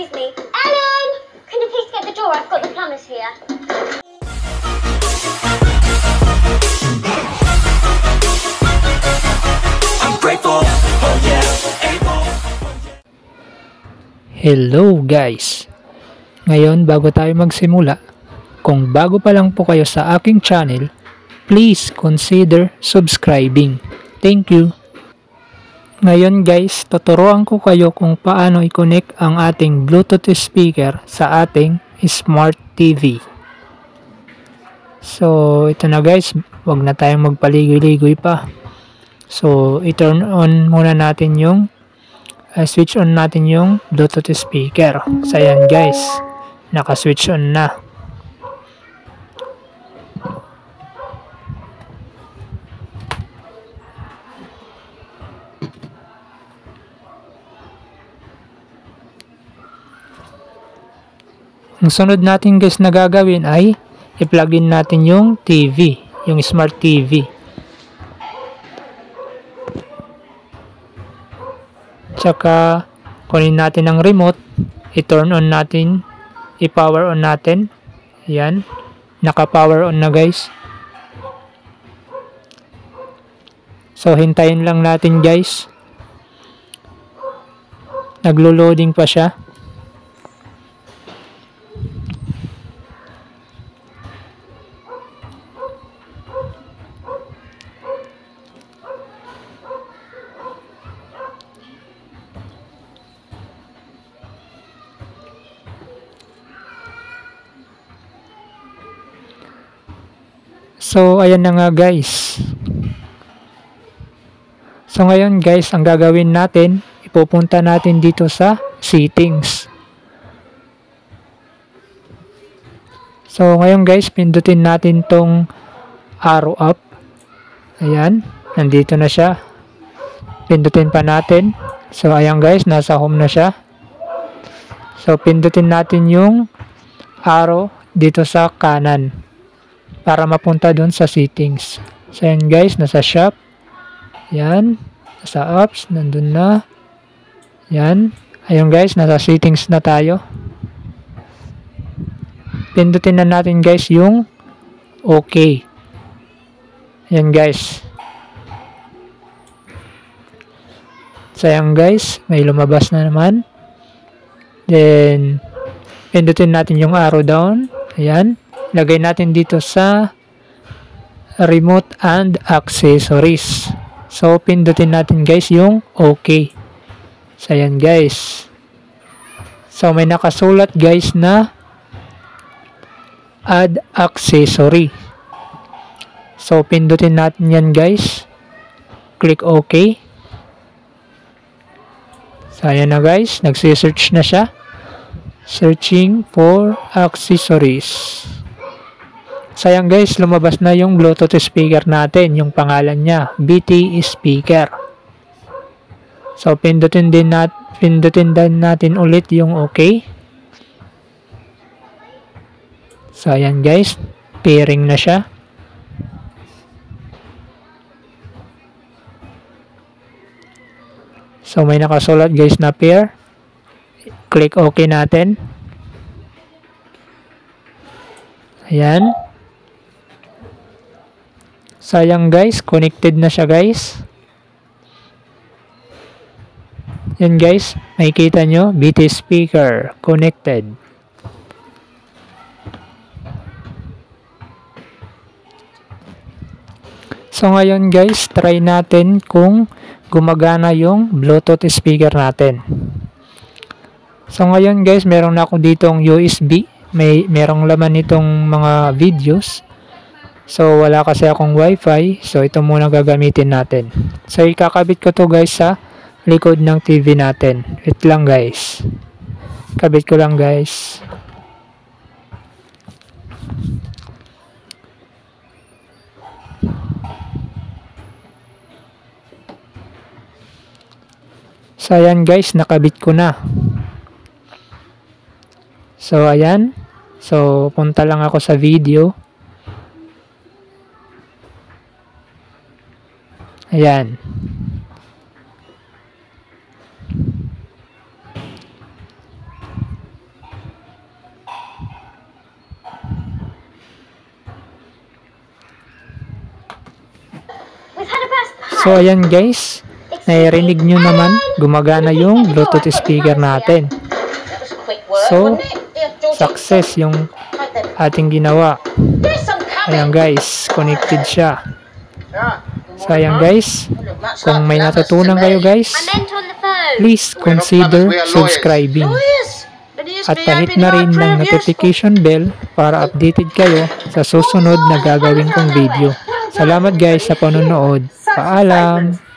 Excuse me. Ellen! Can you please get the door? I've got the plumbers here. I'm grateful, oh yeah, able. Hello guys! Ngayon bago tayo magsimula, kung bago pa lang po kayo sa aking channel, please consider subscribing. Thank you! Ngayon guys, tuturuan ko kayo kung paano i-connect ang ating Bluetooth speaker sa ating Smart TV. So ito na guys, wag na tayong magpaligoy-ligoy pa. So i-turn on muna natin yung switch on natin yung Bluetooth speaker. So ayan guys, naka-switch on na. Ang sunod natin guys na gagawin ay i-plug in natin yung TV, yung Smart TV. Tsaka kunin natin ang remote, i-turn on natin, i-power on natin. Ayan, naka-power on na guys. So hintayin lang natin guys. Naglo-loading pa siya. So, ayan na nga guys. So, ngayon guys, ang gagawin natin, ipupunta natin dito sa settings. So, ngayon guys, pindutin natin tong arrow up. Ayan, nandito na siya. Pindutin pa natin. So, ayan guys, nasa home na siya. So, pindutin natin yung arrow dito sa kanan para mapunta dun sa settings. So yan guys, nasa shop. Yan, nasa apps, nandun na. Yan, ayun guys, nasa settings na tayo. Pindutin na natin guys yung OK. Yan guys. So yan guys, may lumabas na naman. Then pindutin natin yung arrow down. Ayan. Lagay natin dito sa remote and accessories. So, pindutin natin guys yung OK. So, ayan guys. So, may nakasulat guys na add accessory. So, pindutin natin yan guys. Click OK. So, ayan na guys. Nagsisearch na siya. Searching for accessories. Sayang guys, lumabas na yung Bluetooth speaker natin, yung pangalan niya, BT speaker. So pindutin din natin ulit yung OK. So ayan guys, pairing na siya. So may nakasulat guys na pair. Click OK natin. Ayan. Sayang guys, connected na siya guys. Yan guys, makikita nyo, BT speaker connected. So ngayon guys, try natin kung gumagana yung Bluetooth speaker natin. So ngayon guys, meron na ako ditong USB. Merong laman nitong mga videos. So, wala kasi akong wifi. So, ito muna gagamitin natin. So, ikakabit ko to guys sa likod ng TV natin. Wait lang guys. Kabit ko lang guys. So, ayan guys. Nakabit ko na. So, ayan. So, punta lang ako sa video. Ayan. We've had a burst pipe. So ayan guys, narinig nyo naman, gumagana yung Bluetooth speaker natin. That was quick work, So, wasn't it? Yeah, Georgie. Success yung Right then. ating ginawa. There's some coming. Ayan guys, connected siya. Ah, So ayan guys, look, that's kung like may Lamas natutunan to kayo me. guys, I meant on the phone. please consider subscribing. Lawyers. And he used to At be pahit hoping na I'd rin ng prove useful. notification bell para updated kayo sa susunod na gagawin kong video. Salamat guys sa panonood. Paalam!